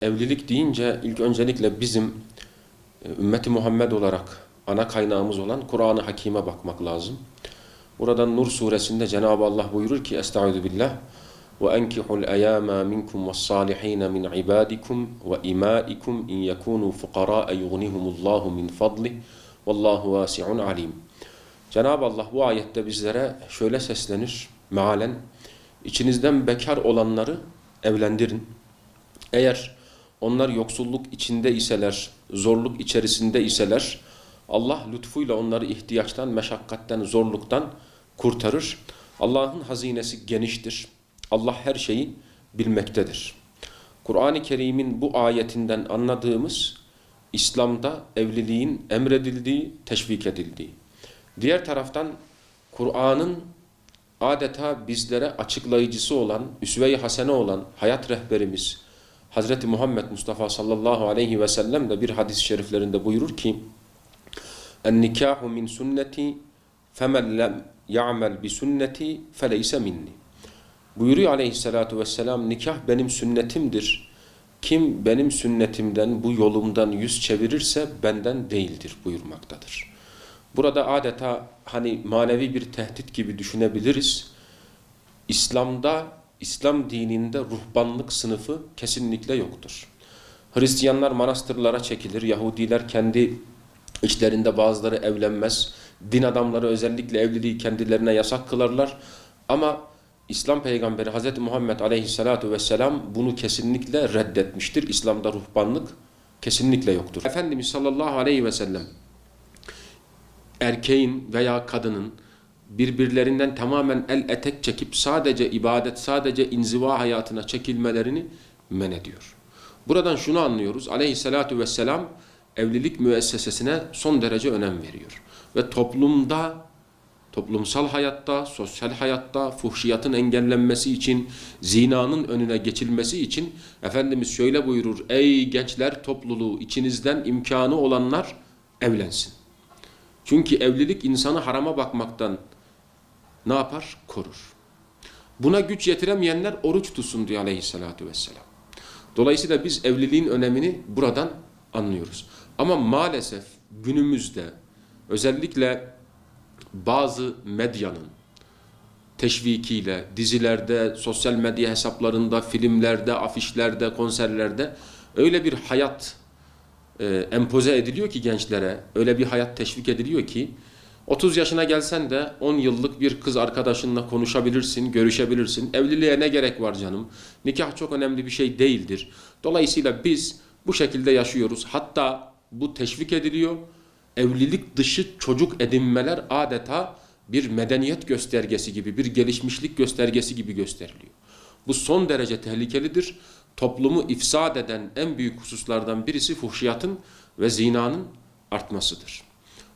Evlilik deyince ilk öncelikle bizim ümmeti Muhammed olarak ana kaynağımız olan Kur'an-ı Hakîm'e bakmak lazım. Buradan Nur suresinde Cenab-ı Allah buyurur ki Estaizu billah ve enkihul eyâmâ minkum ve's-sâlihîne min ibâdikum ve imâikum in yekûnû fukarâe yughnihumullâhu min fadlih vallâhu vâsi'un alîm. Cenab-ı Allah bu ayette bizlere şöyle seslenir mealen: İçinizden bekar olanları evlendirin. Eğer onlar yoksulluk içinde iseler, zorluk içerisinde iseler, Allah lütfuyla onları ihtiyaçtan, meşakkatten, zorluktan kurtarır. Allah'ın hazinesi geniştir. Allah her şeyi bilmektedir. Kur'an-ı Kerim'in bu ayetinden anladığımız, İslam'da evliliğin emredildiği, teşvik edildiği. Diğer taraftan Kur'an'ın adeta bizlere açıklayıcısı olan, üsve-i hasene olan hayat rehberimiz Hazreti Muhammed Mustafa sallallahu aleyhi ve sellem de bir hadis-i şeriflerinde buyurur ki "En-nikahu min sünneti femen lem ya'mel bi sünneti feleyse minni." Buyuruyor aleyhissalatu vesselam, nikah benim sünnetimdir. Kim benim sünnetimden, bu yolumdan yüz çevirirse benden değildir buyurmaktadır. Burada adeta hani manevi bir tehdit gibi düşünebiliriz. İslam dininde ruhbanlık sınıfı kesinlikle yoktur. Hristiyanlar manastırlara çekilir, Yahudiler kendi içlerinde bazıları evlenmez, din adamları özellikle evliliği kendilerine yasak kılarlar. Ama İslam peygamberi Hz. Muhammed aleyhissalatu vesselam bunu kesinlikle reddetmiştir. İslam'da ruhbanlık kesinlikle yoktur. Efendimiz sallallahu aleyhi ve sellem erkeğin veya kadının birbirlerinden tamamen el etek çekip sadece ibadet, sadece inziva hayatına çekilmelerini men ediyor. Buradan şunu anlıyoruz: aleyhissalatu vesselam evlilik müessesesine son derece önem veriyor. Ve toplumsal hayatta, sosyal hayatta fuhşiyatın engellenmesi için, zinanın önüne geçilmesi için Efendimiz şöyle buyurur: ey gençler topluluğu, içinizden imkanı olanlar evlensin. Çünkü evlilik insanı harama bakmaktan ne yapar? Korur. Buna güç yetiremeyenler oruç tutsun diyor aleyhissalatu vesselam. Dolayısıyla biz evliliğin önemini buradan anlıyoruz. Ama maalesef günümüzde özellikle bazı medyanın teşvikiyle dizilerde, sosyal medya hesaplarında, filmlerde, afişlerde, konserlerde öyle bir hayat empoze ediliyor ki gençlere, öyle bir hayat teşvik ediliyor ki 30 yaşına gelsen de 10 yıllık bir kız arkadaşınla konuşabilirsin, görüşebilirsin. Evliliğe ne gerek var canım? Nikah çok önemli bir şey değildir. Dolayısıyla biz bu şekilde yaşıyoruz. Hatta bu teşvik ediliyor. Evlilik dışı çocuk edinmeler adeta bir medeniyet göstergesi gibi, bir gelişmişlik göstergesi gibi gösteriliyor. Bu son derece tehlikelidir. Toplumu ifsad eden en büyük hususlardan birisi fuhşiyatın ve zinanın artmasıdır.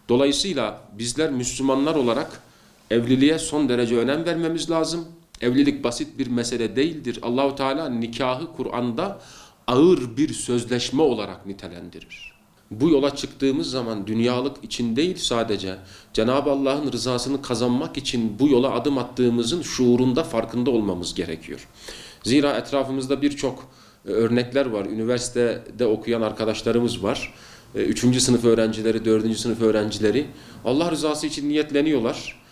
Dolayısıyla bizler Müslümanlar olarak evliliğe son derece önem vermemiz lazım. Evlilik basit bir mesele değildir. Allahu Teala nikahı Kur'an'da ağır bir sözleşme olarak nitelendirir. Bu yola çıktığımız zaman dünyalık için değil, sadece Cenab-ı Allah'ın rızasını kazanmak için bu yola adım attığımızın şuurunda, farkında olmamız gerekiyor. Zira etrafımızda birçok örnekler var. Üniversitede okuyan arkadaşlarımız var. 3. sınıf öğrencileri, 4. sınıf öğrencileri Allah rızası için niyetleniyorlar.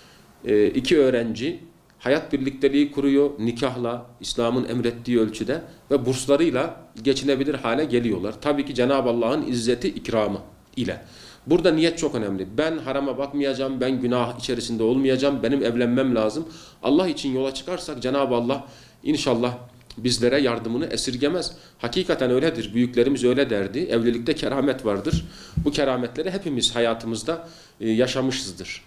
2 öğrenci hayat birlikteliği kuruyor nikahla, İslam'ın emrettiği ölçüde ve burslarıyla geçinebilir hale geliyorlar. Tabii ki Cenab-ı Allah'ın izzeti, ikramı ile. Burada niyet çok önemli. Ben harama bakmayacağım, ben günah içerisinde olmayacağım, benim evlenmem lazım. Allah için yola çıkarsak Cenab-ı Allah inşallah bizlere yardımını esirgemez. Hakikaten öyledir. Büyüklerimiz öyle derdi. Evlilikte keramet vardır. Bu kerametleri hepimiz hayatımızda yaşamışızdır.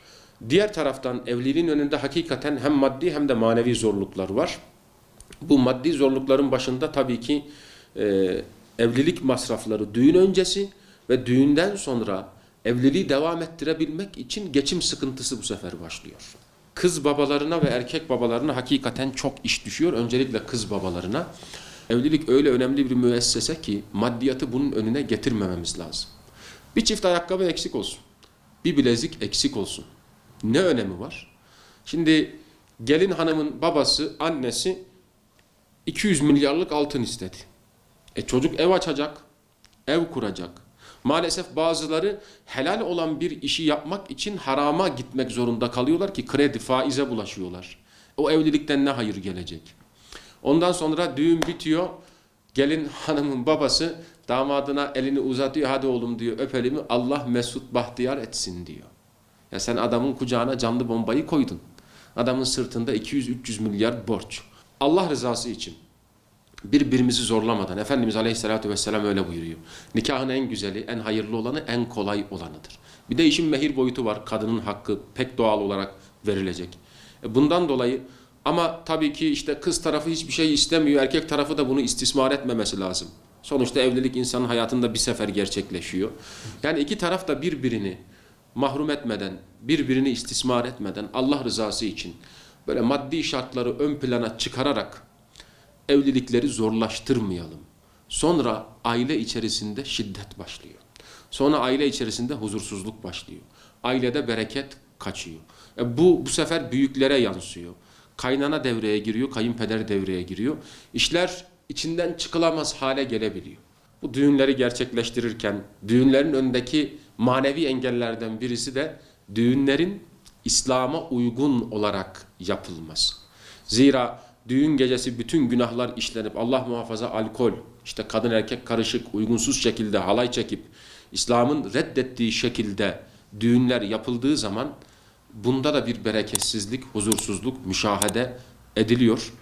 Diğer taraftan evliliğin önünde hakikaten hem maddi hem de manevi zorluklar var. Bu maddi zorlukların başında tabii ki evlilik masrafları düğün öncesi ve düğünden sonra evliliği devam ettirebilmek için geçim sıkıntısı bu sefer başlıyor. Kız babalarına ve erkek babalarına hakikaten çok iş düşüyor. Öncelikle kız babalarına. Evlilik öyle önemli bir müessese ki maddiyatı bunun önüne getirmememiz lazım. Bir çift ayakkabı eksik olsun. Bir bilezik eksik olsun. Ne önemi var? Şimdi gelin hanımın babası, annesi 200 milyarlık altın istedi. Çocuk ev açacak, ev kuracak. Maalesef bazıları helal olan bir işi yapmak için harama gitmek zorunda kalıyorlar ki kredi, faize bulaşıyorlar. O evlilikten ne hayır gelecek? Ondan sonra düğün bitiyor. Gelin hanımın babası damadına elini uzatıyor. Hadi oğlum diyor, öpelim, Allah mesut bahtiyar etsin diyor. Ya sen adamın kucağına canlı bombayı koydun. Adamın sırtında 200-300 milyar borç. Allah rızası için birbirimizi zorlamadan, Efendimiz Aleyhisselatü Vesselam öyle buyuruyor. Nikahın en güzeli, en hayırlı olanı, en kolay olanıdır. Bir de işin mehir boyutu var. Kadının hakkı pek doğal olarak verilecek. Bundan dolayı ama tabii ki işte kız tarafı hiçbir şey istemiyor. Erkek tarafı da bunu istismar etmemesi lazım. Sonuçta evlilik insanın hayatında bir sefer gerçekleşiyor. Yani iki taraf da birbirini mahrum etmeden, birbirini istismar etmeden Allah rızası için böyle maddi şartları ön plana çıkararak evlilikleri zorlaştırmayalım. Sonra aile içerisinde şiddet başlıyor. Sonra aile içerisinde huzursuzluk başlıyor. Ailede bereket kaçıyor. Bu sefer büyüklere yansıyor. Kaynana devreye giriyor, kayınpeder devreye giriyor. İşler içinden çıkılamaz hale gelebiliyor. Bu düğünleri gerçekleştirirken düğünlerin önündeki manevi engellerden birisi de düğünlerin İslam'a uygun olarak yapılmaz. Zira düğün gecesi bütün günahlar işlenip Allah muhafaza alkol, işte kadın erkek karışık, uygunsuz şekilde halay çekip İslam'ın reddettiği şekilde düğünler yapıldığı zaman bunda da bir bereketsizlik, huzursuzluk müşahede ediliyor.